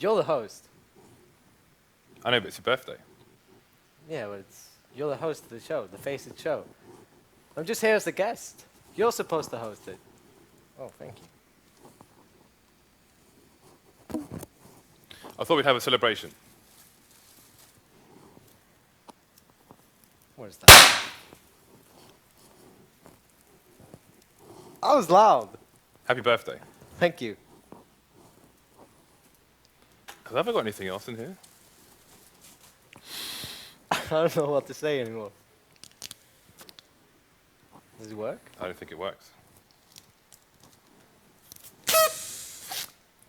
You're the host. I know, but it's your birthday. Yeah, but you're the host of the show, the FACEIT show. I'm just here as a guest. You're supposed to host it. Oh, thank you. I thought we'd have a celebration. What is that? I was loud. Happy birthday. Thank you. Have I ever got anything else in here? I don't know what to say anymore. Does it work? I don't think it works.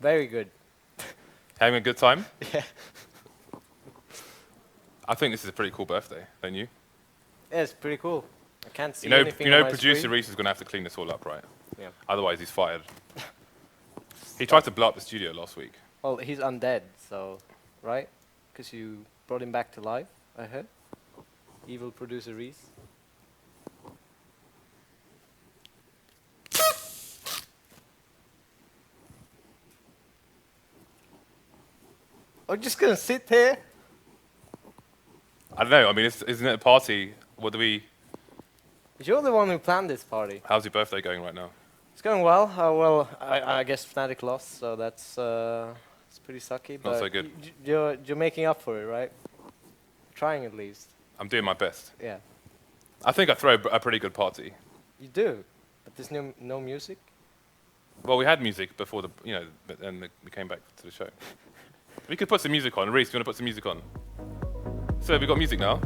Very good. Having a good time? Yeah. I think this is a pretty cool birthday, don't you? Yeah, it's pretty cool. I can't see anything You know on my producer screen. Reese is going to have to clean this all up, right? Yeah. Otherwise he's fired. He tried to blow up the studio last week. Well, he's undead, so, right? Because you brought him back to life, I heard. Evil producer Reese. I'm just gonna sit here. I don't know, I mean, isn't it a party? What do we... You're the one who planned this party. How's your birthday going right now? It's going well. Well, I guess Fnatic lost, so that's it's pretty sucky. Not so good. You're making up for it, right? Trying at least. I'm doing my best. Yeah. I think I throw a pretty good party. You do, but there's no music. Well, we had music before the, but then we came back to the show. We could put some music on. Reese, you want to put some music on? So we got music now.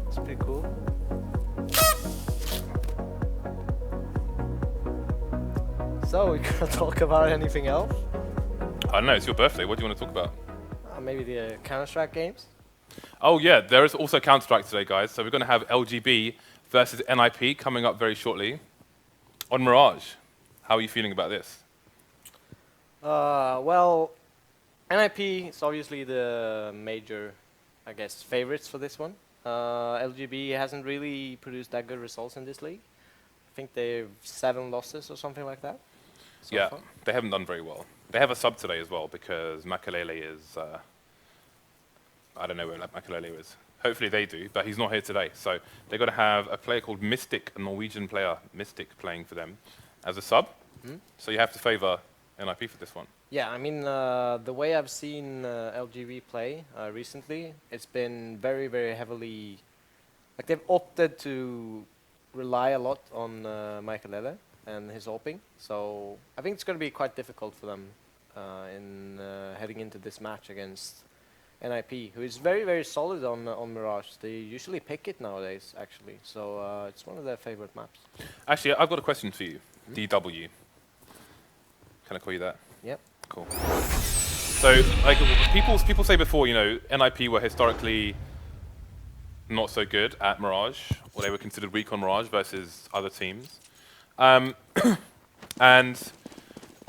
It's pretty cool. So we gonna talk about anything else? I don't know, it's your birthday. What do you want to talk about? Maybe the Counter-Strike games. Oh yeah, there is also Counter-Strike today, guys. So we're going to have LGB versus NIP coming up very shortly on Mirage. How are you feeling about this? Well, NIP is obviously the major, I guess, favorites for this one. LGB hasn't really produced that good results in this league. I think they've 7 losses or something like that. So Yeah, far. they haven't done very well. They have a sub today as well because Michelsen is... I don't know where Michelsen is. Hopefully they do, but he's not here today. So they're going to have a player called Mystic, a Norwegian player, Mystic, playing for them as a sub. So you have to favor NIP for this one. Yeah, I mean, the way I've seen LGB play recently, it's been very, very heavily... Like, they've opted to rely a lot on Michelsen and his AWPing. So I think it's going to be quite difficult for them in heading into this match against NIP, who is very, very solid on Mirage. They usually pick it nowadays, actually. So it's one of their favorite maps. Actually, I've got a question for you. DW. Can I call you that? Yep. Cool. So, like, people say before, NIP were historically not so good at Mirage, or they were considered weak on Mirage versus other teams. And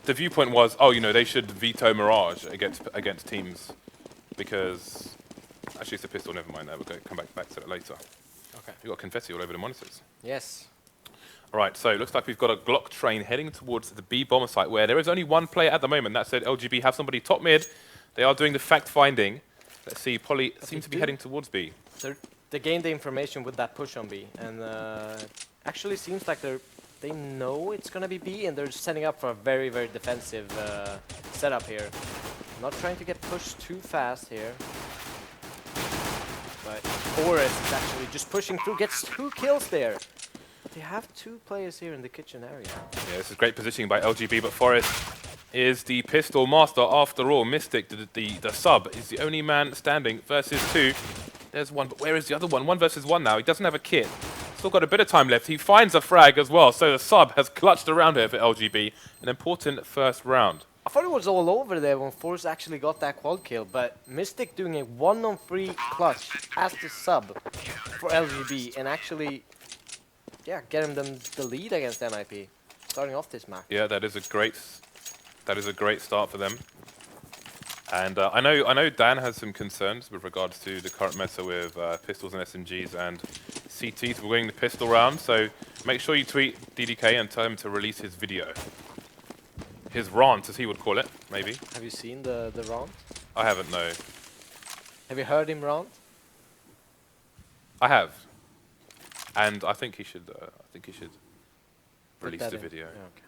the viewpoint was, they should veto Mirage against teams because... Actually, it's a pistol, never mind that. We'll come back to that later. Okay. You've got confetti all over the monitors. Yes. All right, so it looks like we've got a Glock train heading towards the B bomber site where there is only one player at the moment. That said, LGB have somebody top mid. They are doing the fact-finding. Let's see, Polly seems to be heading towards B. They gained the information with that push on B, and actually seems like they know it's going to be B, and they're setting up for a very, very defensive setup here. Not trying to get pushed too fast here. But Forrest is actually just pushing through, gets 2 kills there. They have 2 players here in the kitchen area. Yeah, this is great positioning by LGB, but Forrest is the pistol master after all. Mystic, the sub, is the only man standing versus 2. There's one, but where is the other one? 1 versus 1 now. He doesn't have a kit. Still got a bit of time left. He finds a frag as well, so the sub has clutched around here for LGB. An important first round. I thought it was all over there when Forrest actually got that quad kill, but Mystic doing a 1-on-3 clutch as the sub for LGB and actually, yeah, getting them the lead against NIP, starting off this match. Yeah, that is a great start for them. And I know Dan has some concerns with regards to the current meta with pistols and SMGs and CTs. We're going the pistol round, so make sure you tweet DDK and tell him to release his video. His rant, as he would call it, maybe. Have you seen the rant? I haven't, no. Have you heard him rant? I have. And I think he should release that the in. video. Yeah, okay.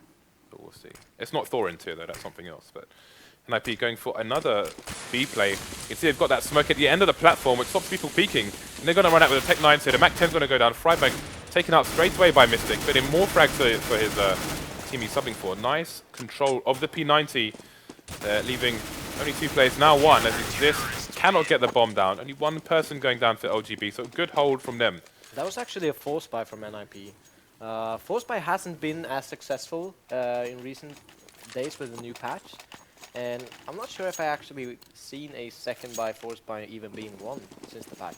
But we'll see. It's not Thorin tier though, that's something else. But NIP going for another B play. You can see they've got that smoke at the end of the platform, which stops people peeking. And they're going to run out with a Tech 9 here. The Mac 10's going to go down. Friberg taken out straight away by Mystic, but in more frags for his team he's subbing for. Nice control of the P90. Leaving only 2 players, now 1, as Xizt cannot get the bomb down. Only 1 person going down for LGB, so good hold from them. That was actually a force buy from NIP. Force buy hasn't been as successful in recent days with the new patch. And I'm not sure if I actually seen a second buy force buy even being won since the patch.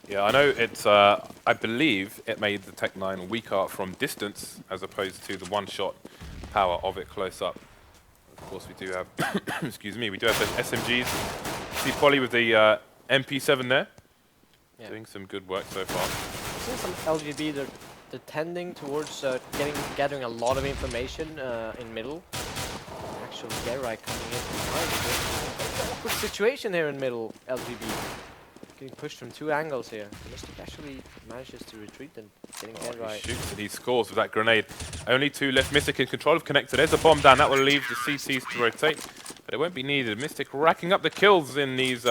Yeah, I know it's, I believe it made the Tech 9 weaker from distance as opposed to the one-shot power of it close up. Of course we do have, excuse me, we do have those SMGs. See Polly with the MP7 there. Yeah. Doing some good work so far. I've seen some LGB, they're tending towards gathering a lot of information in middle. Actually, Gerai coming in behind. Awkward situation here in middle, LGB. Getting pushed from 2 angles here. Mystic actually manages to retreat and getting Gerai. He shoots and he scores with that grenade. Only 2 left. Mystic in control of connector. There's a bomb down. That will leave the CTs to rotate, but it won't be needed. Mystic racking up the kills in these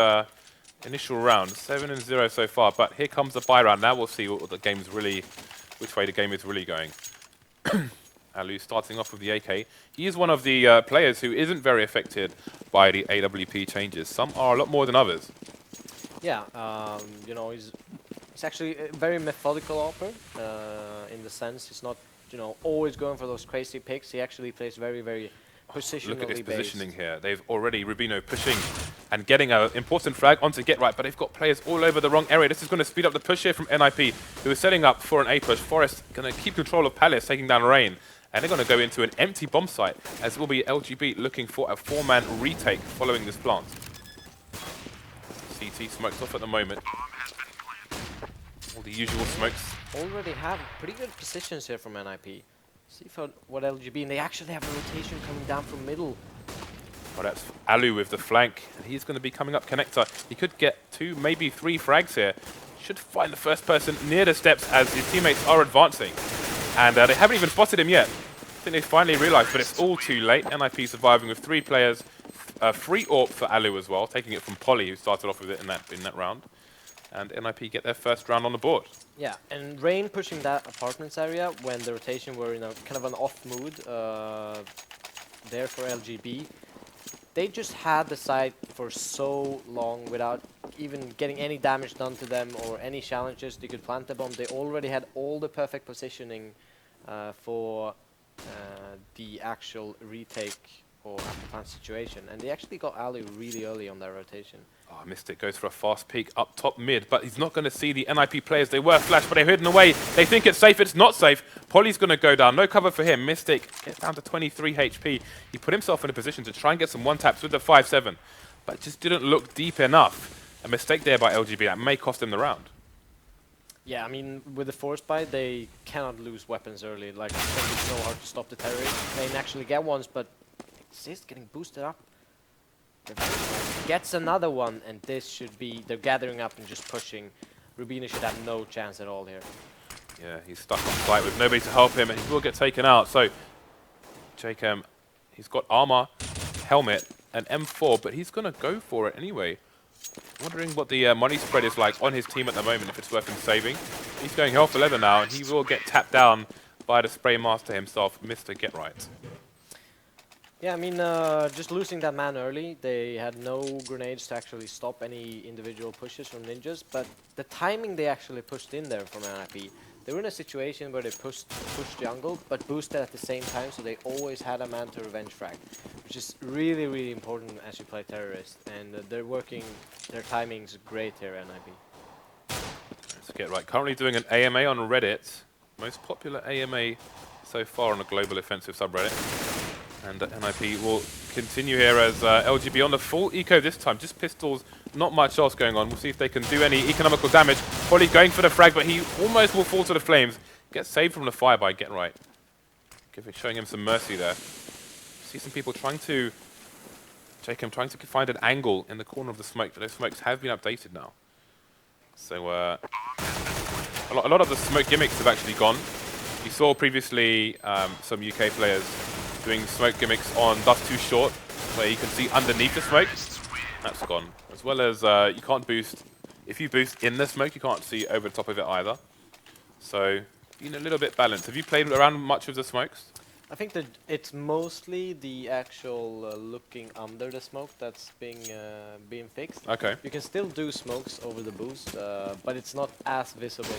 initial rounds. 7-0 so far, but here comes the buy round. Now we'll see what the game's really, which way the game is really going. Allu starting off with the AK. He is one of the players who isn't very affected by the AWP changes. Some are a lot more than others. Yeah, you know, he's actually a very methodical operator in the sense he's not, you know, always going for those crazy picks. He actually plays very, very positionally Look at his based. positioning here. They've already RUBINO pushing and getting an important frag onto Get Right, but they've got players all over the wrong area. This is going to speed up the push here from NIP, who is setting up for an A push. Forest going to keep control of Palace, taking down Rain. And they're going to go into an empty bomb site, as will be LGB looking for a 4-man retake following this plant. CT smokes off at the moment. All the usual smokes. Already have pretty good positions here from NIP. See for what LGB, and they actually have a rotation coming down from middle. Well, that's Allu with the flank, and he's going to be coming up connector. He could get 2, maybe 3 frags here. Should find the first person near the steps as his teammates are advancing. And they haven't even spotted him yet. I think they finally realized, but it's all too late. NIP surviving with 3 players. Free AWP for Allu as well, taking it from Polly, who started off with it in that round. And NIP get their first round on the board. Yeah, and Rain pushing that apartments area when the rotation were in a kind of an off mood there for LGB. They just had the site for so long without even getting any damage done to them or any challenges. They could plant the bomb. They already had all the perfect positioning for the actual retake or after plant situation. And they actually got Allu really early on their rotation. Oh, Mystic goes for a fast peek up top mid, but he's not going to see the NIP players. They were flashed, but they're hidden away. They think it's safe. It's not safe. Polly's going to go down. No cover for him. Mystic gets down to 23 HP. He put himself in a position to try and get some one-taps with the 5-7, but it just didn't look deep enough. A mistake there by LGB that may cost him the round. Yeah, I mean, with the force buy, they cannot lose weapons early. Like, it's so hard to stop the terrorists. They can actually get ones, but Xizt getting boosted up. Gets another one, and this should be, they're gathering up and just pushing. RUBINO should have no chance at all here. Yeah, he's stuck on site with nobody to help him, and he will get taken out. So, jkaem, he's got armor, helmet, and M4, but he's going to go for it anyway. Wondering what the money spread is like on his team at the moment, if it's worth him saving. He's going hell for leather now, and he will get tapped down by the spray master himself, Mr. Get Right. Yeah, I mean, just losing that man early, they had no grenades to actually stop any individual pushes from ninjas, but the timing they actually pushed in there from NIP, they were in a situation where they pushed jungle, but boosted at the same time, so they always had a man to revenge frag, which is really, really important as you play terrorist, and they're working, their timing's great here, NIP. Let's Get Right. Currently doing an AMA on Reddit, most popular AMA so far on a global offensive subreddit. And NIP will continue here as LGB on the full eco this time. Just pistols, not much else going on. We'll see if they can do any economical damage. Polly going for the frag, but he almost will fall to the flames. Gets saved from the fire by Get Right. Showing him some mercy there. See some people trying to jkaem trying to find an angle in the corner of the smoke, but those smokes have been updated now. So a lot of the smoke gimmicks have actually gone. You saw previously some UK players doing smoke gimmicks on Dust Too Short, where you can see underneath the smoke. That's gone. As well as you can't boost. If you boost in the smoke, you can't see over the top of it either. So, being a little bit balanced. Have you played around much with the smokes? I think that it's mostly the actual looking under the smoke that's being fixed. Okay. You can still do smokes over the boost, but it's not as visible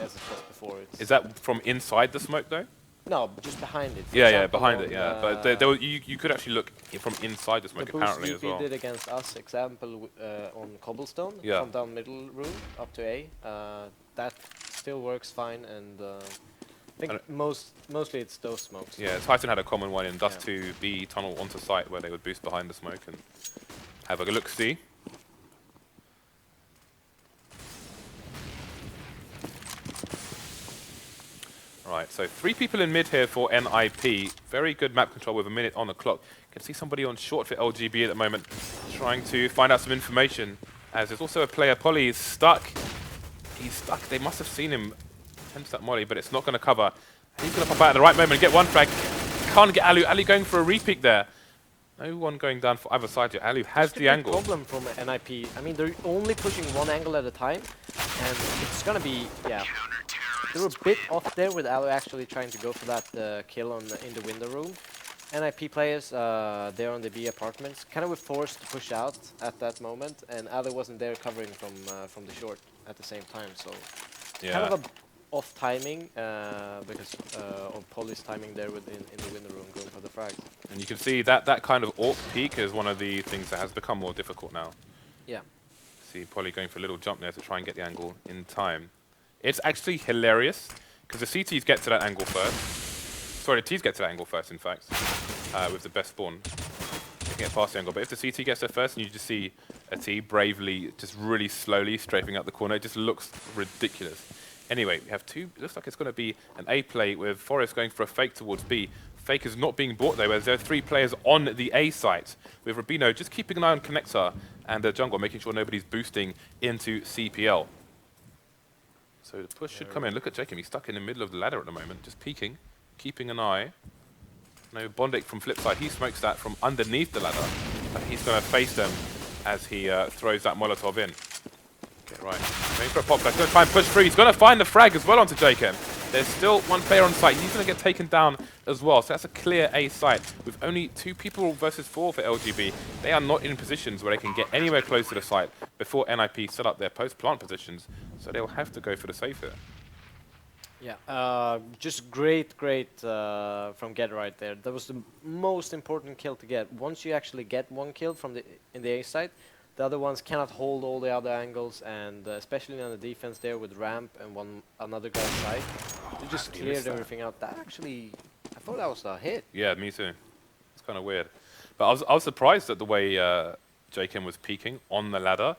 as it was before. Is that from inside the smoke though? No, just behind it. For Yeah, example, behind it, on, yeah. But you could actually look from inside the smoke the apparently boost as well. did against us, example on cobblestone, Yeah. from down middle room up to A. That still works fine, and I think mostly it's those smokes. Yeah, Titan had a common one in Dust 2 B tunnel onto site where they would boost behind the smoke and have a look-see. Right, so 3 people in mid here for NIP. Very good map control with a minute on the clock. Can see somebody on short for LGB at the moment trying to find out some information. As there's also a player, Polly is stuck. He's stuck. They must have seen him attempt that molly, but it's not going to cover. He's going to pop out at the right moment and get one frag. Can't get allu. Allu going for a repeat there. No one going down for either side here. Allu has the angle. Problem from NIP. I mean, they're only pushing one angle at a time, and it's going to be, yeah. They were a bit off there with allu actually trying to go for that kill in the window room. NIP players there on the B apartments kind of were forced to push out at that moment, and allu wasn't there covering from the short at the same time. So kind of a off timing because of Polly's timing there in the window room going for the frag. And you can see that kind of AWP peak is one of the things that has become more difficult now. Yeah. See Polly going for a little jump there to try and get the angle in time. It's actually hilarious because the CTs get to that angle first. Sorry, the Ts get to that angle first, in fact, with the best spawn. They can get past the angle, but if the CT gets there first and you just see a T bravely, just really slowly strafing out the corner, it just looks ridiculous. Anyway, we have two, it looks like it's going to be an A play with Forest going for a fake towards B. Fake is not being bought though, as there are 3 players on the A site, with RUBINO just keeping an eye on Connector and the jungle, making sure nobody's boosting into CPL. So the push should come in. Look at jkaem, he's stuck in the middle of the ladder at the moment, just peeking, keeping an eye. No, Bondik from flip side, he smokes that from underneath the ladder, but he's going to face them as he throws that Molotov in. Okay, right. Going for a pop flash. He's going to try and push through. He's going to find the frag as well onto jkaem. There's still 1 player on site. He's going to get taken down as well. So that's a clear A site. With only 2 people versus 4 for LGB, they are not in positions where they can get anywhere close to the site before NIP set up their post-plant positions. So they'll have to go for the safe here. Yeah, just great from Get right there. That was the most important kill to get. Once you actually get 1 kill from in the A site, the other ones cannot hold all the other angles, and especially on the defense there with ramp and another guy's side, they just cleared everything out. That actually, I thought that was a hit. Yeah, me too. It's kind of weird, but I was surprised at the way jkaem was peeking on the ladder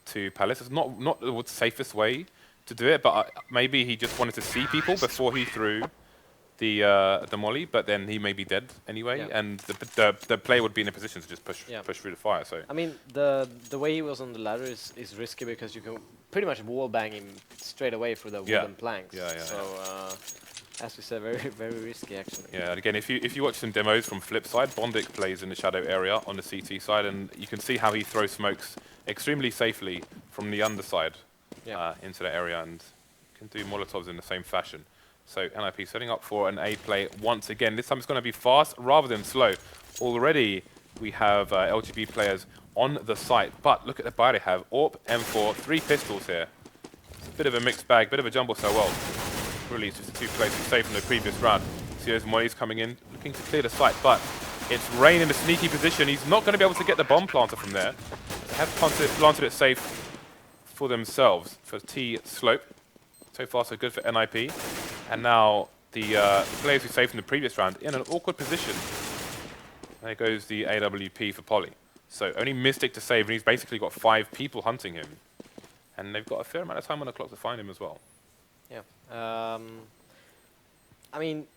to Palace. It's not the safest way to do it, but maybe he just wanted to see people before he threw the molly, but then he may be dead anyway, and the player would be in a position to just push through the fire. So I mean, the way he was on the ladder is risky because you can pretty much wall bang him straight away through the wooden planks. So as we said, very risky actually. Yeah, and again, if you watch some demos from flip side, Bondik plays in the shadow area on the CT side, and you can see how he throws smokes extremely safely from the underside into the area, and can do Molotovs in the same fashion. So NIP setting up for an A play once again. This time it's going to be fast rather than slow. Already we have LGB players on the site, but look at the buy they have. AWP, M4, 3 pistols here. It's a bit of a mixed bag, bit of a jumble so well. Really, it's just the 2 players who saved from the previous round. See those Mollies coming in, looking to clear the site, but it's Rain in a sneaky position. He's not going to be able to get the bomb planter from there. They have planted it safe for themselves for T slope. So far so good for NIP. And now the players who saved from the previous round in an awkward position. There goes the AWP for Polly. So only Mystic to save, and he's basically got 5 people hunting him. And they've got a fair amount of time on the clock to find him as well. Yeah. I mean,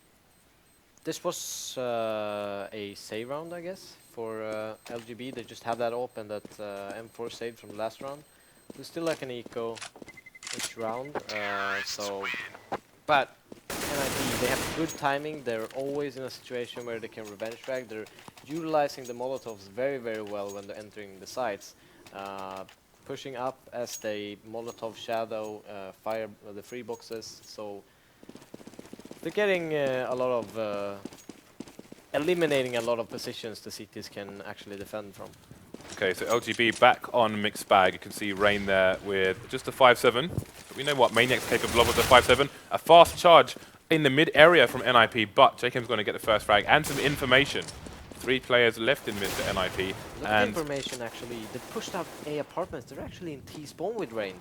This was a save round, I guess, for LGB. They just had that open that M4 saved from the last round. There's still like an eco each round, but NIP, they have good timing. They're always in a situation where they can revenge frag. They're utilizing the Molotovs very, very well when they're entering the sites. Pushing up as they Molotov shadow, fire the free boxes. So they're getting a lot of, eliminating a lot of positions the CTs can actually defend from. Okay, so LGB back on mixed bag. You can see Rain there with just a 5-7. But we know what Maniac's capable of with the 5-7. A fast charge in the mid area from NIP, but jkaem's going to get the first frag and some information. 3 players left in mid for NIP. Look at the information actually. They pushed out A apartments. They're actually in T-spawn with Rain.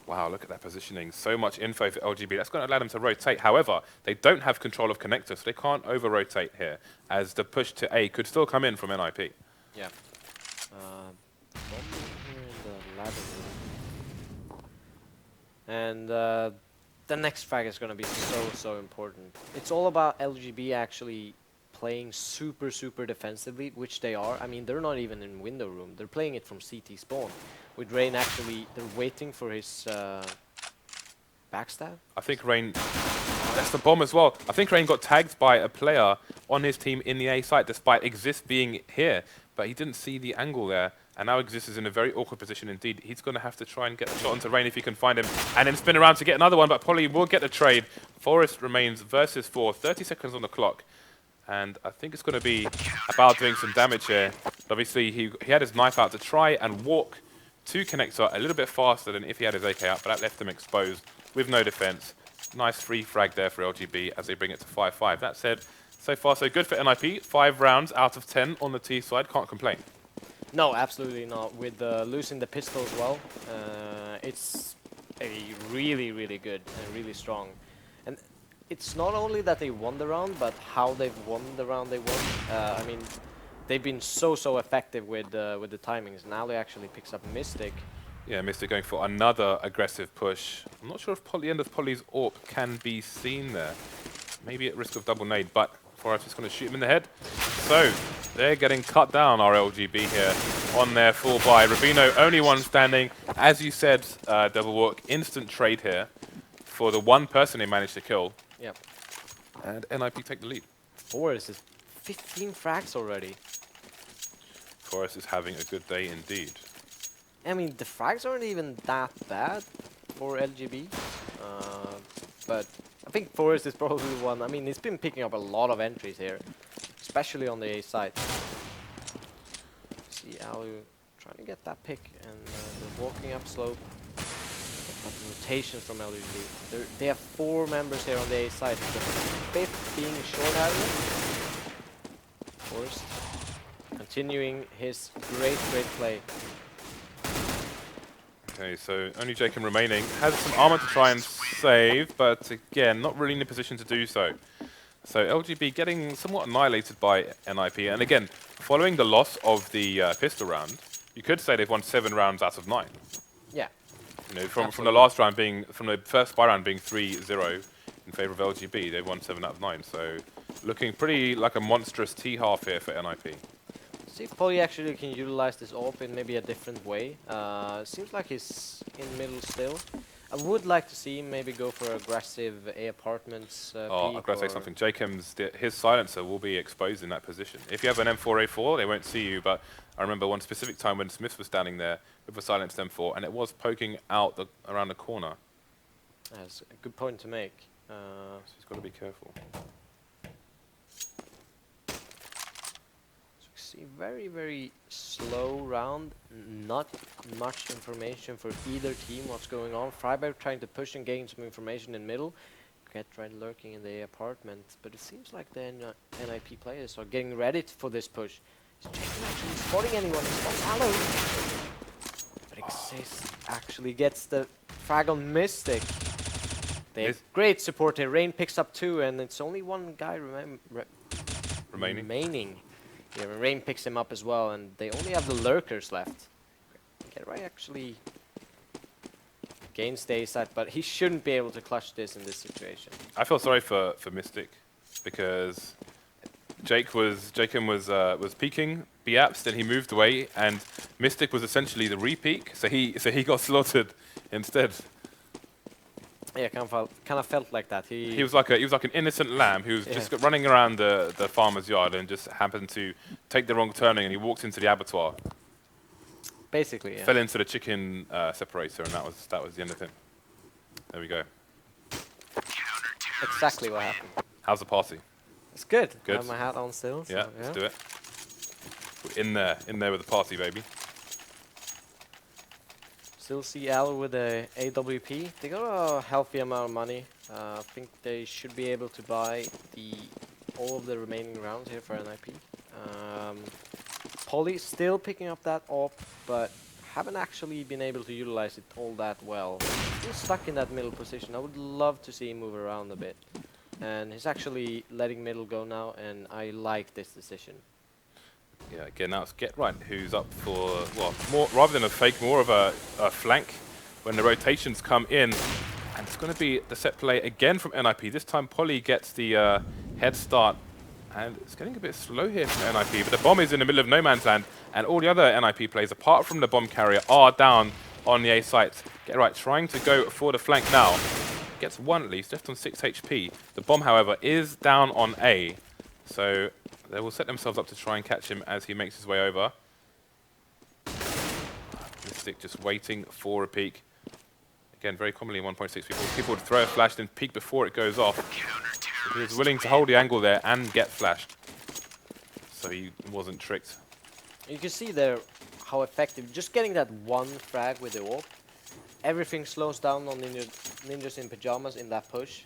Wow, look at that positioning. So much info for LGB. That's going to allow them to rotate. However, they don't have control of connector, so they can't over-rotate here, as the push to A could still come in from NIP. Yeah. Here in the ladder. And the next frag is going to be so important. It's all about LGB actually playing super defensively, which they are. I mean, they're not even in window room. They're playing it from CT spawn. With Rain actually, they're waiting for his backstab. I think Rain, that's the bomb as well. I think Rain got tagged by a player on his team in the A site despite Xizt being here, but he didn't see the angle there. And now Xizt is in a very awkward position indeed. He's going to have to try and get a shot onto Rain if he can find him, and then spin around to get another one, but Polly will get the trade. Forest remains versus 4, 30 seconds on the clock. And I think it's going to be about doing some damage here. But obviously, he had his knife out to try and walk to connector a little bit faster than if he had his AK out, but that left him exposed with no defense. Nice free frag there for LGB as they bring it to 5-5. That said, so far so good for NIP. 5 rounds out of 10 on the T side. Can't complain. No, absolutely not. With losing the pistol as well, it's a really good and really strong. And it's not only that they won the round, but how they've won the round they won. I mean, they've been so effective with the timings. Now they actually picks up Mystic. Yeah, Mystic going for another aggressive push. I'm not sure if the end of Polly's AWP can be seen there. Maybe at risk of double nade, but Forest is going to shoot him in the head. So they're getting cut down, our LGB here, on their full buy. RUBINO, only one standing. As you said, Double Walk, instant trade here for the one person they managed to kill. Yep. And NIP take the lead. Forest is 15 frags already. Forest is having a good day indeed. I mean, the frags aren't even that bad for LGB. But I think Forest is probably one. I mean, he's been picking up a lot of entries here, especially on the A side. See Allu trying to get that pick, and they're walking up slope. But rotations from LGB. They have 4 members here on the A side. The 5th being short area. Forest continuing his great play. Okay, so only jkaem remaining. Has some armor to try and save, but again, not really in a position to do so. So LGB getting somewhat annihilated by NIP. And again, following the loss of the pistol round, you could say they've won 7 rounds out of 9. Yeah. You know, from the last round being, from the first spy round being 3-0 in favor of LGB, they've won 7 out of 9. So looking pretty like a monstrous T-half here for NIP. See if Polly actually can utilize this AWP in maybe a different way. Seems like he's in middle still. I would like to see him maybe go for aggressive A apartments. I've got to say something. jkaem's, his silencer will be exposed in that position. If you have an M4A4, they won't see you, but I remember one specific time when Smith was standing there with a silenced M4, and it was poking out around the corner. That's a good point to make. So he's got to be careful. See, very slow round. Not much information for either team. What's going on? Friberg trying to push and gain some information in middle. Get right lurking in the apartment, but it seems like the NIP players are getting ready for this push. Is jkaem actually spotting anyone? He spots allu. But Xizt actually gets the frag on Mystic. They have great support here. Rain picks up 2, and it's only one guy remaining. Yeah, Rain picks him up as well, and they only have the lurkers left. Get right actually gains the A side, but he shouldn't be able to clutch this in this situation. I feel sorry for Mystic. because jkaem was peeking B-apps, then he moved away, and Mystic was essentially the re-peek, so he got slaughtered instead. Yeah, kind of felt like that. He was like an innocent lamb who was just running around the farmer's yard and just happened to take the wrong turning, and he walked into the abattoir. Basically, yeah. Fell into the chicken separator, and that was the end of him. There we go. Exactly what happened. How's the party? It's good. Good. I have my hat on still. So Yeah, let's do it. We're in there with the party, baby. Still see Allu with a AWP. They got a healthy amount of money. I think they should be able to buy all of the remaining rounds here for NIP. Polly still picking up that op, but haven't actually been able to utilize it all that well. He's stuck in that middle position. I would love to see him move around a bit. And he's actually letting middle go now, and I like this decision. Yeah, again, now it's Get Right who's up for, well, more rather than a fake, more of a flank when the rotations come in. And it's going to be the set play again from NIP. This time Polly gets the head start. And it's getting a bit slow here from NIP, but the bomb is in the middle of no man's land, and all the other NIP players, apart from the bomb carrier, are down on the A site. Get Right trying to go for the flank now. Gets one at least, left on 6 HP. The bomb, however, is down on A, so they will set themselves up to try and catch him as he makes his way over. Mystic just waiting for a peek. Again, very commonly in 1.6, people would throw a flash, then peek before it goes off. He was willing to hold the angle there and get flashed, so he wasn't tricked. You can see there how effective, just getting that one frag with the AWP, everything slows down on ninjas in pajamas in that push,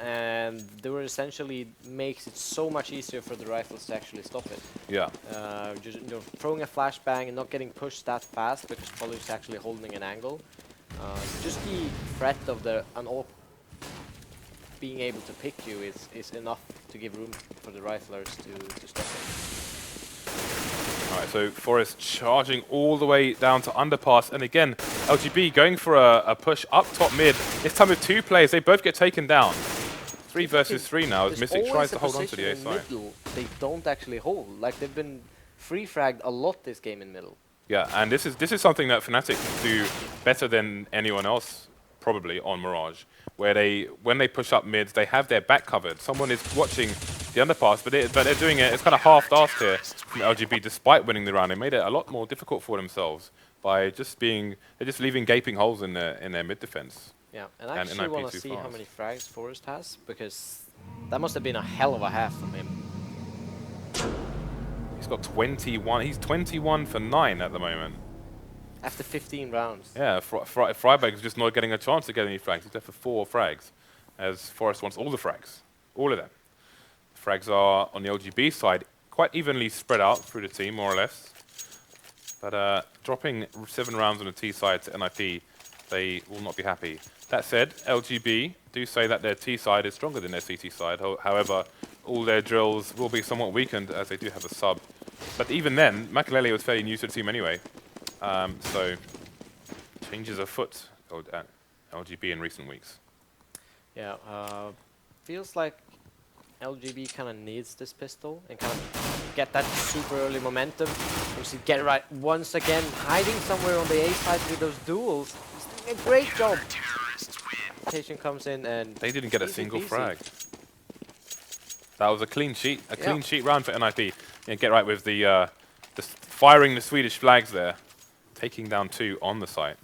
and they were essentially makes it so much easier for the rifles to actually stop it. Yeah. Just throwing a flashbang and not getting pushed that fast because Polly is actually holding an angle. Just the threat of an AWP being able to pick you is enough to give room for the riflers to stop it. Alright, so Forest charging all the way down to underpass, and again, LGB going for a push up top mid. This time with 2 players, they both get taken down. 3 versus 3 now as Mystic tries to hold on to the A side. They don't actually hold. Like, they've been free fragged a lot this game in middle. Yeah, and this is something that Fnatic do better than anyone else probably on Mirage, where when they push up mids, they have their back covered. Someone is watching the underpass, but they're doing it. It's kind of half-assed here from LGB, despite winning the round. They made it a lot more difficult for themselves by they're just leaving gaping holes in their mid defense. Yeah, and I actually want to see how many frags Forest has, because that must have been a hell of a half from him. He's got 21. He's 21 for 9 at the moment. After 15 rounds. Yeah, Friberg is just not getting a chance to get any frags. He's left for 4 frags, as Forest wants all the frags. All of them. The frags are, on the LGB side, quite evenly spread out through the team, more or less. But dropping 7 rounds on the T side to NIP, they will not be happy. That said, LGB do say that their T side is stronger than their CT side. However, all their drills will be somewhat weakened as they do have a sub. But even then, Michelsen was fairly new to the team anyway. So, changes afoot at LGB in recent weeks. Yeah, feels like LGB kind of needs this pistol and kind of get that super early momentum. You see Get Right once again hiding somewhere on the A side with those duels. He's doing a great job. Rotation comes in and they didn't get a single frag. That was a clean sheet, clean sheet round for NIP. Yeah, Get Right with the firing the Swedish flags there, taking down 2 on the site.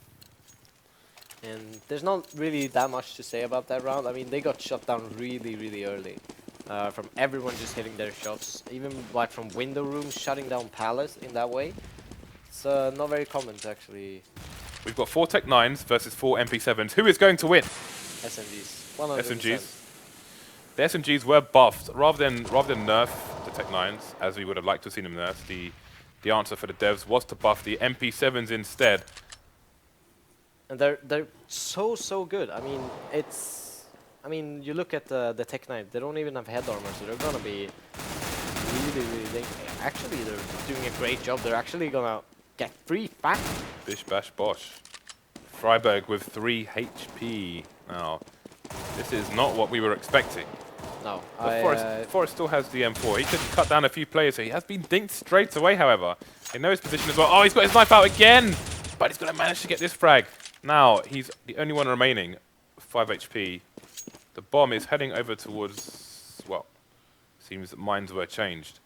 And there's not really that much to say about that round. I mean, they got shut down really, really early. From everyone just hitting their shots. Even like from window rooms, shutting down Palace in that way. It's not very common to actually... We've got 4 Tech 9s versus 4 MP7s. Who is going to win? SMGs. 100%. SMGs. The SMGs were buffed. Rather than nerf the Tech 9s, as we would have liked to have seen them nerf, the answer for the devs was to buff the MP7s instead. And they're so good. I mean, you look at the Tech 9, they don't even have head armor, so they're gonna be really actually they're doing a great job. They're actually gonna get free back. Bish bash bosh. Friberg with 3 HP. Now, this is not what we were expecting. No. But Forrest still has the M4. He could cut down a few players here. He has been dinked straight away, however. They know his position as well. Oh, he's got his knife out again! But he's going to manage to get this frag. Now, he's the only one remaining. 5 HP. The bomb is heading over towards... Well, seems that minds were changed.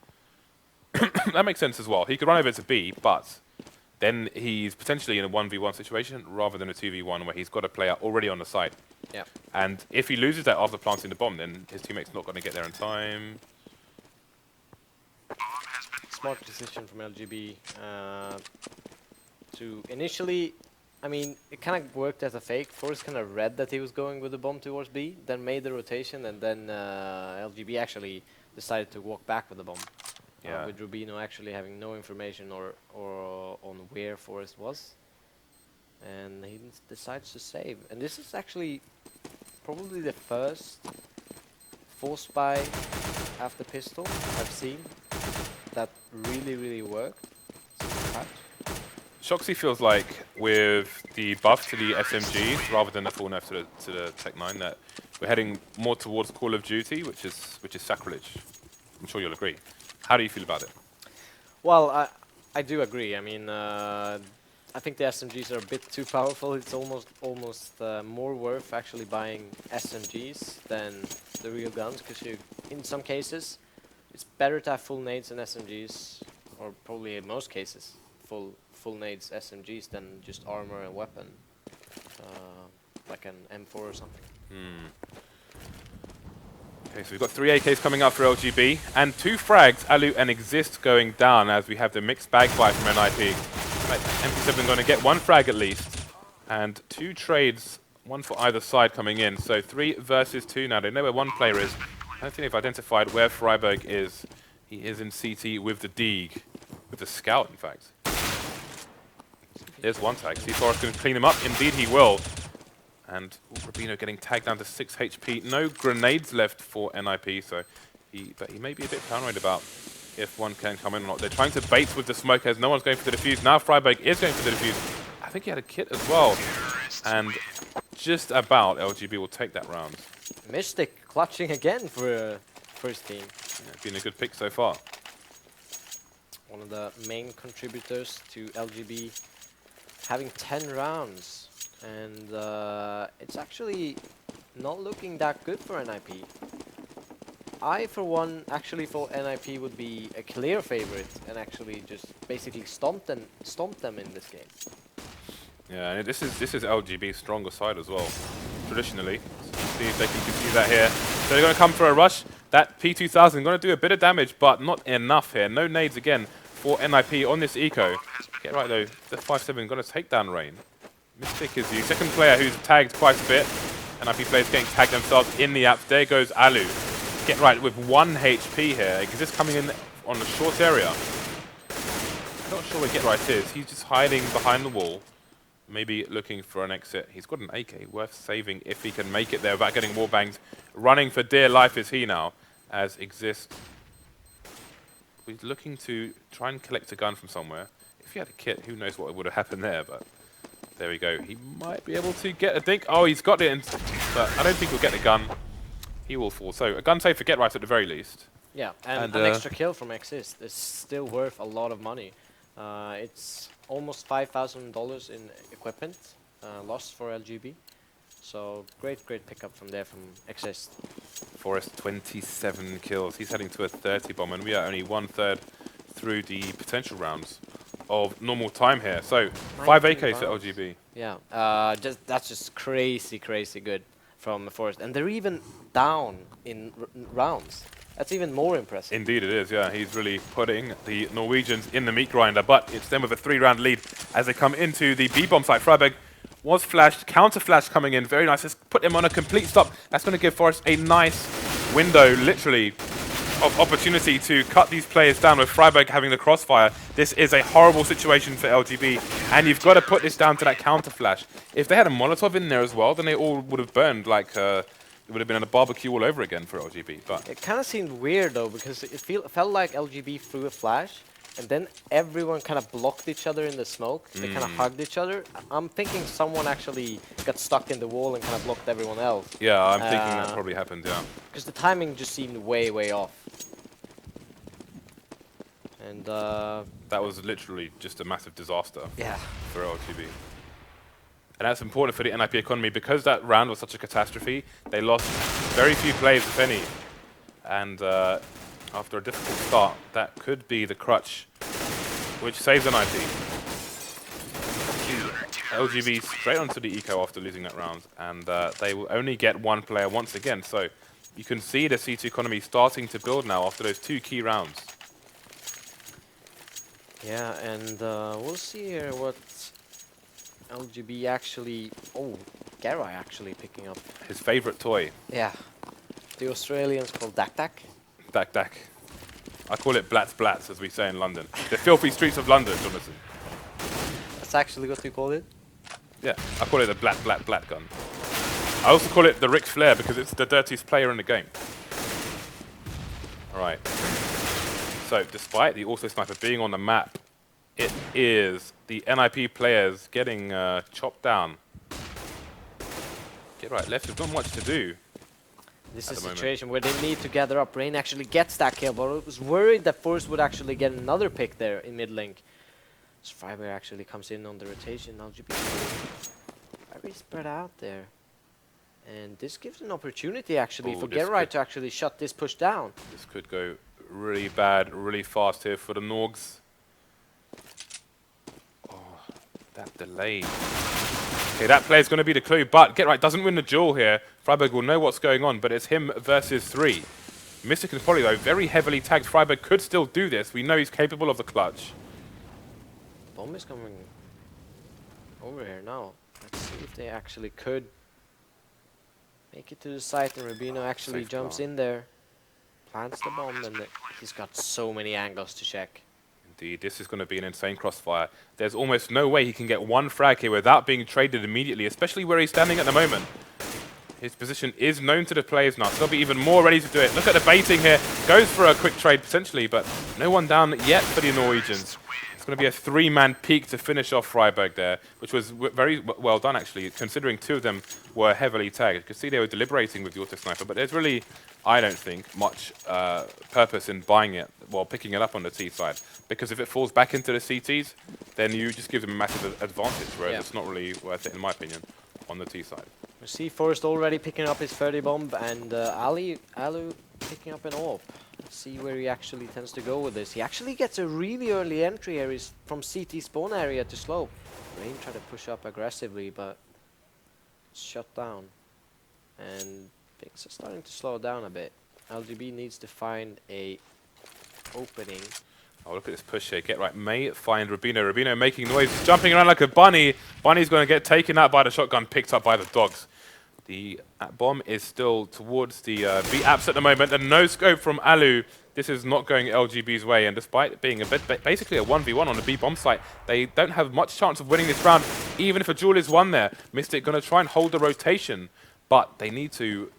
That makes sense as well. He could run over to B, but then he's potentially in a 1v1 situation rather than a 2v1 where he's got a player already on the site. Yeah. And if he loses that after planting the bomb, then his teammate's not going to get there in time. Smart decision from LGB to initially, I mean, it kind of worked as a fake. Forrest kind of read that he was going with the bomb towards B, then made the rotation, and then LGB actually decided to walk back with the bomb. Yeah. With RUBINO actually having no information or on where Forrest was. And he decides to save. And this is actually probably the first force buy after pistol I've seen that really worked. Shoxy feels like with the buff to the SMGs rather than the full nerf to the Tech 9 that we're heading more towards Call of Duty, which is sacrilege. I'm sure you'll agree. How do you feel about it? Well, I do agree. I mean, I think the SMGs are a bit too powerful. It's almost more worth actually buying SMGs than the real guns, because in some cases it's better to have full nades and SMGs, or probably in most cases full nades SMGs than just armor and weapon, like an M4 or something. Okay, so we've got 3 AKs coming up for LGB, and 2 frags, allu and Xizt going down as we have the mixed bag fight from NIP. Right, MP7 going to get 1 frag at least, and 2 trades, 1 for either side coming in. So 3 versus 2 now. They know where 1 player is. I don't think they've identified where Friberg is. He is in CT with the Deeg, with the Scout in fact. There's 1 tag. See Forrest going to clean him up. Indeed he will. And RUBINO getting tagged down to 6 HP. No grenades left for NIP, so but he may be a bit paranoid about if one can come in or not. They're trying to bait with the smoke as no one's going for the defuse. Now Friberg is going for the defuse. I think he had a kit as well. And just about LGB will take that round. Mystic clutching again for his team. Yeah, been a good pick so far. One of the main contributors to LGB having 10 rounds. And it's actually not looking that good for NIP. I, for one, actually thought NIP would be a clear favorite and actually just basically stomp them in this game. Yeah, and this is LGB's stronger side as well, traditionally. So see if they can continue that here. So they're going to come for a rush. That P2000 going to do a bit of damage, but not enough here. No nades again for NIP on this eco. Get right though, the 5-7 going to take down Rain. Mystic is the second player who's tagged quite a bit. NIP players getting tagged themselves in the apps. There goes allu. Get right with 1 HP here. Xizt coming in on a short area. I'm not sure where Get Right is. He's just hiding behind the wall. Maybe looking for an exit. He's got an AK worth saving if he can make it there without getting wallbanged. Running for dear life is he now, as Xizt. He's looking to try and collect a gun from somewhere. If he had a kit, who knows what would have happened there, but there we go. He might be able to get a dink. Oh, he's got it, but I don't think he'll get the gun. He will fall. So a gun save for Get Right at the very least. Yeah, and an extra kill from Xizt is still worth a lot of money. It's almost $5,000 in equipment lost for LGB. So great pickup from there from Xizt. Forrest 27 kills. He's heading to a 30 bomb, and we are only 1/3 through the potential rounds of normal time here. So 5 AKs for LGB. Yeah, that's just crazy good from Forrest, and they're even down in rounds. That's even more impressive. Indeed it is, yeah. He's really putting the Norwegians in the meat grinder, but it's them with a 3-round lead as they come into the B-bomb site. Friberg was flashed, counter flash coming in, very nice. Let's put him on a complete stop. That's going to give Forrest a nice window, literally, of opportunity to cut these players down with Friberg having the crossfire. This is a horrible situation for LGB, and you've got to put this down to that counter flash. If they had a Molotov in there as well, then they all would have burned like it would have been a barbecue all over again for LGB. But it kind of seemed weird though, because it felt like LGB threw a flash, and then everyone kind of blocked each other in the smoke. They kind of hugged each other. I'm thinking someone actually got stuck in the wall and kind of blocked everyone else. Yeah, I'm thinking that probably happened, yeah. Because the timing just seemed way, way off. And that was literally just a massive disaster for LGB. And that's important for the NIP economy because that round was such a catastrophe. They lost very few players, if any. And after a difficult start, that could be the crutch which saves NIP. LGB straight onto the eco after losing that round, and they will only get one player once again. So you can see the C2 economy starting to build now after those 2 key rounds. Yeah, and we'll see here what LGB actually... Oh, Garai actually picking up. His favorite toy. Yeah. The Australians call Dak Dak. Dak Dak. I call it Blats Blats, as we say in London. The filthy streets of London, Jonathan. That's actually what you call it? Yeah, I call it the Blat Blat Blat gun. I also call it the Ric Flair because it's the dirtiest player in the game. Alright. So, despite the auto sniper being on the map, it is the NIP players getting chopped down. Get right, left, there's not much to do. This is a situation where they need to gather up. Rain actually gets that kill, but I was worried that Forrest would actually get another pick there in mid link. So Friberg actually comes in on the rotation. LGB very spread out there. And this gives an opportunity actually for Gerrit to actually shut this push down. This could go really bad, really fast here for the Norgs. Oh, that delay. Okay, that player's going to be the clue, but Gerrit doesn't win the duel here. Friberg will know what's going on, but it's him versus 3. Mystic and Polly, though, very heavily tagged. Friberg could still do this. We know he's capable of the clutch. Bomb is coming over here now. Let's see if they actually could make it to the site, and RUBINO actually jumps in there, plants the bomb, and he's got so many angles to check. Indeed, this is going to be an insane crossfire. There's almost no way he can get one frag here without being traded immediately, especially where he's standing at the moment. His position is known to the players now, so they'll be even more ready to do it. Look at the baiting here. Goes for a quick trade potentially, but no one down yet for the Norwegians. It's going to be a 3-man peak to finish off Friberg there, which was very well done actually, considering 2 of them were heavily tagged. You can see they were deliberating with the auto sniper, but there's really, I don't think, much purpose in buying it, well, picking it up on the T side. Because if it falls back into the CTs, then you just give them a massive advantage, whereas it's not really worth it, in my opinion, on the T side. We see Forrest already picking up his 30 bomb, and allu picking up an AWP. Let's see where he actually tends to go with this. He actually gets a really early entry here. He's from CT spawn area to slope. Rain tried to push up aggressively, but it's shut down. And things are starting to slow down a bit. LGB needs to find a opening. Oh, look at this push here. Get right. May find RUBINO. RUBINO making noise. He's jumping around like a bunny. Bunny's going to get taken out by the shotgun, picked up by the dogs. The bomb is still towards the B apps at the moment. And no scope from allu. This is not going LGB's way. And despite being a bit basically a 1v1 on the B bomb site, they don't have much chance of winning this round, even if a duel is won there. Mystic going to try and hold the rotation, but they need to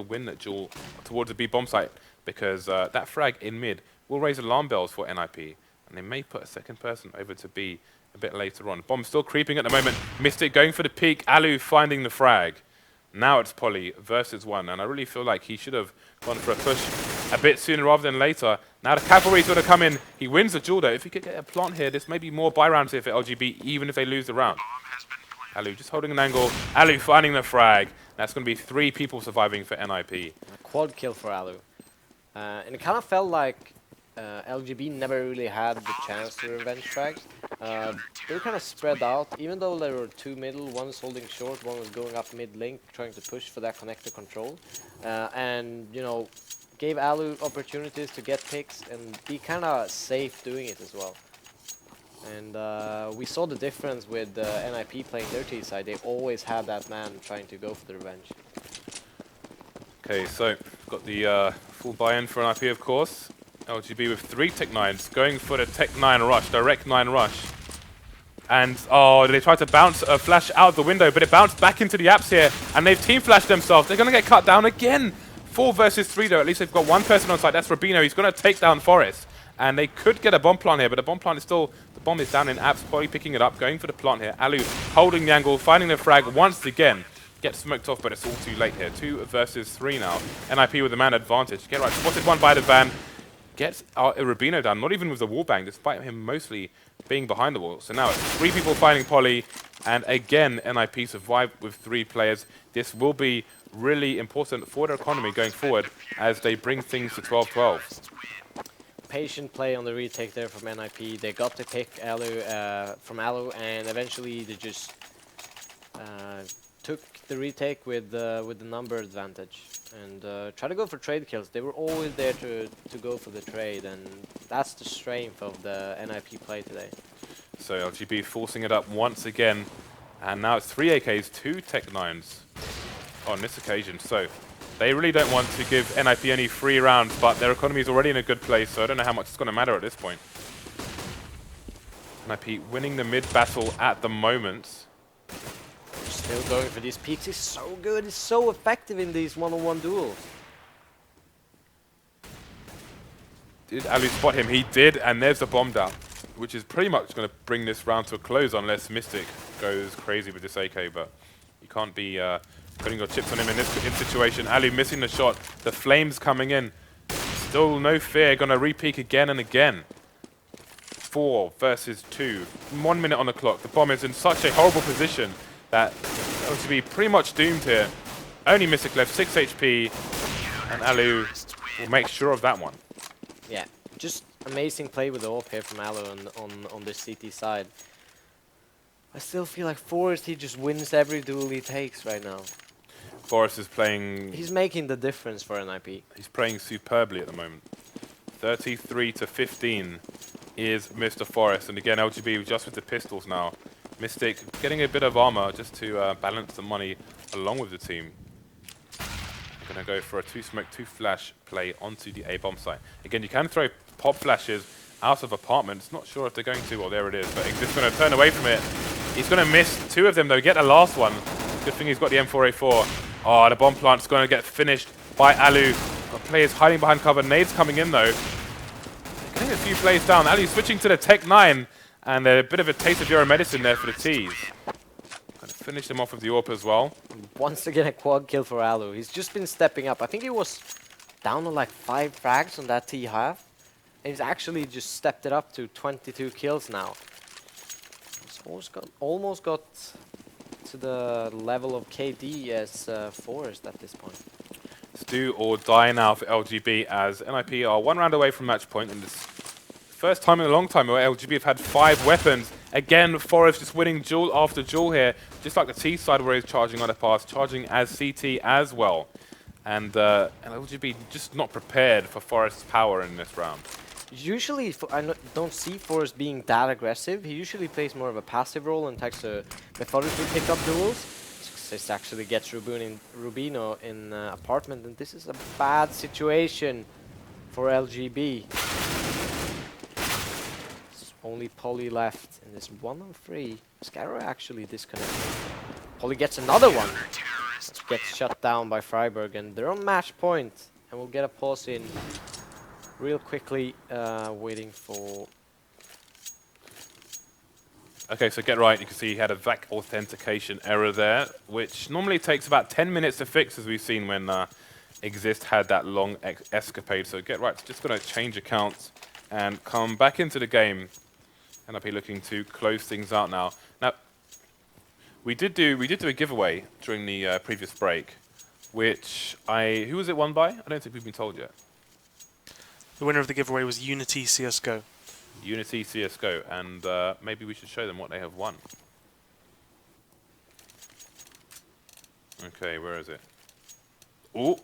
win that duel towards the B bomb site because that frag in mid will raise alarm bells for NIP, and they may put a second person over to B a bit later on. Bomb still creeping at the moment. Mystic going for the peak. Allu finding the frag. Now it's Polly versus 1, and I really feel like he should have gone for a push a bit sooner rather than later. Now the cavalry's going to come in. He wins the duel though. If he could get a plant here, this may be more buy rounds here for LGB, even if they lose the round. Allu just holding an angle. Allu finding the frag. That's going to be 3 people surviving for NIP. A quad kill for allu. And it kind of felt like LGB never really had the chance to revenge frags. They were kind of spread out, even though there were 2 middle, one was holding short, one was going up mid link, trying to push for that connector control. And, you know, gave allu opportunities to get picks and be kind of safe doing it as well. And we saw the difference with NIP playing their T side. They always had that man trying to go for the revenge. Okay, so we've got the full buy-in for NIP, of course. LGB with 3 Tech 9s, going for the Tech 9 rush, direct 9 rush. And, oh, they tried to bounce a flash out the window, but it bounced back into the apps here, and they've team flashed themselves. They're going to get cut down again. 4 versus 3, though. At least they've got one person on site. That's RUBINO. He's going to take down Forrest. And they could get a bomb plant here, but the bomb plant is still, the bomb is down in apps. Polly picking it up, going for the plant here. Allu holding the angle, finding the frag once again. Gets smoked off, but it's all too late here. 2 versus 3 now. NIP with the man advantage. Get right, spotted one by the van. Gets RUBINO down, not even with the wall bang, despite him mostly being behind the wall. So now it's 3 people fighting Polly, and again NIP survive with 3 players. This will be really important for their economy going forward as they bring things to 12-12. Patient play on the retake there from NIP. They got the pick from Allu, and eventually they just took the retake with the number advantage and try to go for trade kills. They were always there to go for the trade, and that's the strength of the NIP play today. So LGB forcing it up once again, and now it's 3 AKs, 2 Tech 9s on this occasion. So they really don't want to give NIP any free rounds, but their economy is already in a good place, so I don't know how much it's going to matter at this point. NIP winning the mid battle at the moment. Still going for these peaks. He's so good. He's so effective in these one-on-one duels. Did Allu spot him? He did, and there's the bomb down, which is pretty much going to bring this round to a close unless Mystic goes crazy with this AK, but you can't be putting your chips on him in this situation. Allu missing the shot. The flames coming in. Still no fear. Going to re-peek again and again. 4 versus 2. 1 minute on the clock. The bomb is in such a horrible position that going to be pretty much doomed here. Only Mystic left, 6 HP, and Allu will make sure of that one. Yeah, just amazing play with the AWP here from Allu on this CT side. I still feel like Forrest, he just wins every duel he takes right now. Forrest is playing... He's making the difference for NIP. He's playing superbly at the moment. 33-15 is Mr. Forrest, and again LGB just with the pistols now. Mystic getting a bit of armor just to balance the money along with the team. Going to go for a 2-smoke, 2-flash play onto the A-bomb site. Again, you can throw pop flashes out of apartments. Not sure if they're going to. Well, there it is. But Xizt going to turn away from it. He's going to miss 2 of them, though. Get the last one. Good thing he's got the M4A4. Oh, the bomb plant's going to get finished by Allu. The players hiding behind cover. Nades coming in, though. Getting a few plays down. Allu switching to the Tech 9. And a bit of a taste of Euromedicine there for the T's. Going to finish them off with the AWP as well. Once again, a quad kill for Allu. He's just been stepping up. I think he was down on like 5 frags on that T half. And he's actually just stepped it up to 22 kills now. He's almost got to the level of KD as Forrest at this point. It's do or die now for LGB as NIP are 1 round away from match point. And this first time in a long time where LGB have had 5 weapons. Again, Forrest just winning duel after duel here. Just like the T side where he's charging on the pass, charging as CT as well. And LGB just not prepared for Forrest's power in this round. Usually, I don't see Forrest being that aggressive. He usually plays more of a passive role and takes to methodically pick up duels. Xizt actually gets RUBINO in apartment, and this is a bad situation for LGB. There's only Polly left in this 1-on-3. Scarrow actually disconnected. Polly gets another one. Gets shut down by Friberg, and they're on match point. And we'll get a pause in real quickly, waiting for... Okay, so get right, you can see he had a VAC authentication error there, which normally takes about 10 minutes to fix, as we've seen when Xizt had that long escapade. So get right's just going to change accounts and come back into the game. And I'll be looking to close things out now. Now, we did do a giveaway during the previous break, which who was it won by? I don't think we've been told yet. The winner of the giveaway was Unity CSGO. Unity CSGO, and maybe we should show them what they have won. Okay, where is it? Oh,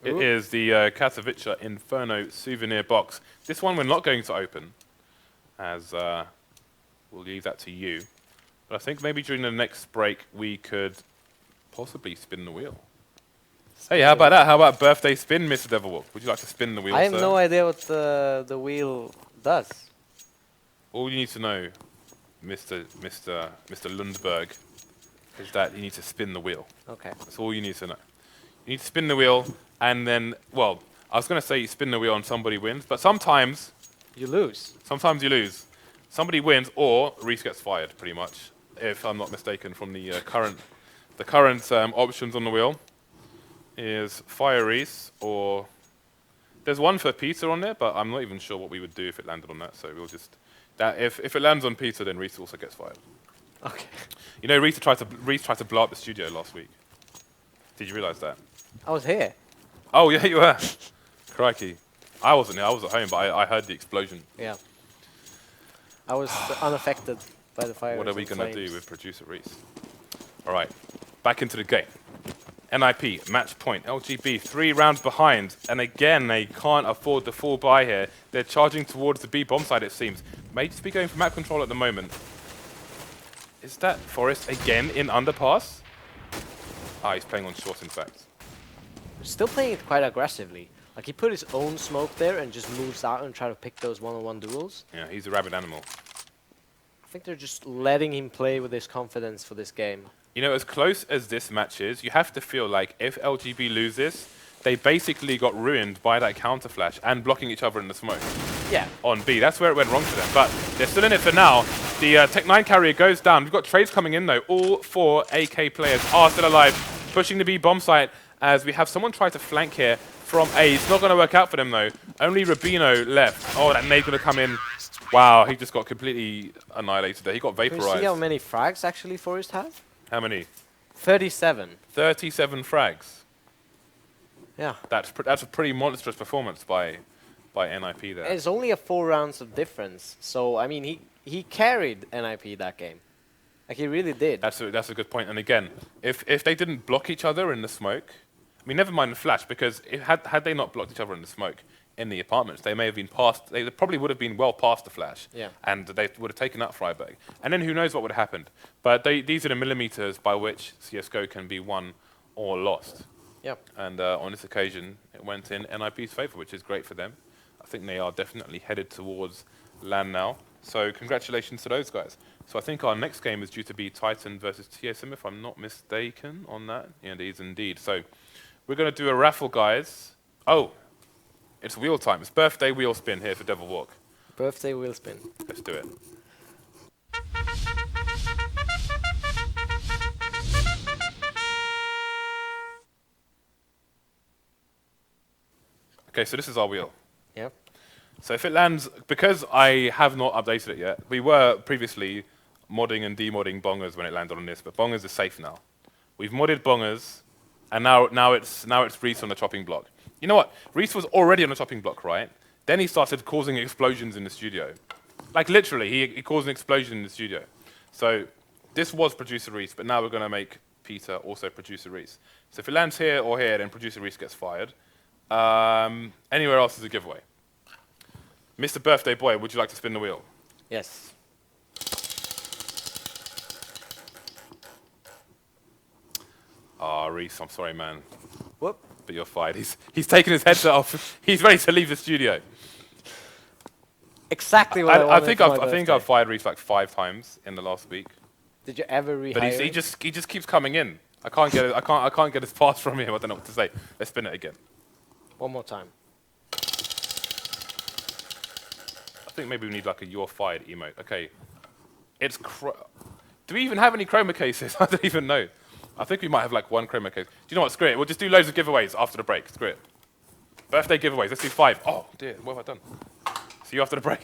it is the Katowice Inferno souvenir box. This one we're not going to open, as we'll leave that to you. But I think maybe during the next break we could possibly spin the wheel. Hey, how about that? How about birthday spin, Mr. Devilwalk? Would you like to spin the wheel, I have sir? no idea what the wheel does. All you need to know, Mr. Lindberg, is that you need to spin the wheel. Okay. That's all you need to know. You need to spin the wheel, and then, well, I was going to say you spin the wheel and somebody wins, but sometimes You lose. Sometimes you lose. Somebody wins or Reese gets fired, pretty much, if I'm not mistaken, from the current options on the wheel. Is fire Reese or... There's one for Peter on there, but I'm not even sure what we would do if it landed on that, so we'll just... If it lands on Peter, then Reese also gets fired. Okay. You know, Reese tried to blow up the studio last week. Did you realise that? I was here. Oh, yeah, you were. Crikey. I wasn't here, I was at home, but I heard the explosion. Yeah. I was unaffected by the fire. What are we going to do with producer Reese? All right, back into the game. NIP, match point. LGB, 3 rounds behind. And again, they can't afford the full buy here. They're charging towards the B bomb side, it seems. May just be going for map control at the moment. Is that Forest again in underpass? Ah, he's playing on short, in fact. Still playing it quite aggressively. Like, he put his own smoke there and just moves out and try to pick those one-on-one duels. Yeah, he's a rabid animal. I think they're just letting him play with his confidence for this game. You know, as close as this match is, you have to feel like if LGB loses, they basically got ruined by that counter flash and blocking each other in the smoke. Yeah. On B. That's where it went wrong for them. But they're still in it for now. The Tech 9 carrier goes down. We've got trades coming in, though. All 4 AK players are still alive, pushing the B bomb site as we have someone try to flank here from A. It's not going to work out for them, though. Only RUBINO left. Oh, that nade's going to come in. Wow, he just got completely annihilated there. He got vaporized. Can you see how many frags actually Forest have? How many? 37. 37 frags. Yeah. That's a pretty monstrous performance by NIP there. It's only a 4 rounds of difference. So, I mean, he carried NIP that game. Like, he really did. That's a good point. And again, if they didn't block each other in the smoke, I mean, never mind the flash, because had they not blocked each other in the smoke in the apartments, they may have been past. They probably would have been well past the flash. Yeah. And they would have taken out Friberg. And then who knows what would have happened. But these are the millimeters by which CSGO can be won or lost. Yep. And on this occasion, it went in NIP's favor, which is great for them. I think they are definitely headed towards LAN now. So congratulations to those guys. So I think our next game is due to be Titan versus TSM, if I'm not mistaken on that. Yeah, it is indeed. So we're going to do a raffle, guys. Oh, it's wheel time. It's birthday wheel spin here for Devil Walk. Birthday wheel spin. Let's do it. Okay, so this is our wheel. Yep. So if it lands, because I have not updated it yet, we were previously modding and demodding bongers when it landed on this, but bongers is safe now. We've modded bongers, and now it's Reese on the chopping block. You know what? Reese was already on the chopping block, right? Then he started causing explosions in the studio. Like literally, he caused an explosion in the studio. So this was producer Reese, but now we're going to make Peter also producer Reese. So if it lands here or here, then producer Reese gets fired. Anywhere else is a giveaway. Mr. Birthday Boy, would you like to spin the wheel? Yes. Ah, Reese, I'm sorry, man. Whoop. But you're fired. He's taken his headset off. He's ready to leave the studio. Exactly what I wanted think for my I think birthday. I've fired Reese like 5 times in the last week. Did you ever rehire But he him? just keeps coming in. I can't get his pass from him. I don't know what to say. Let's spin it again. One more time. I think maybe we need like a "you're fired" emote. Okay, it's do we even have any chroma cases? I don't even know. I think we might have like 1 chroma case. Do you know what? Screw it. We'll just do loads of giveaways after the break. Screw it. Birthday giveaways. Let's do 5. Oh dear, what have I done? See you after the break.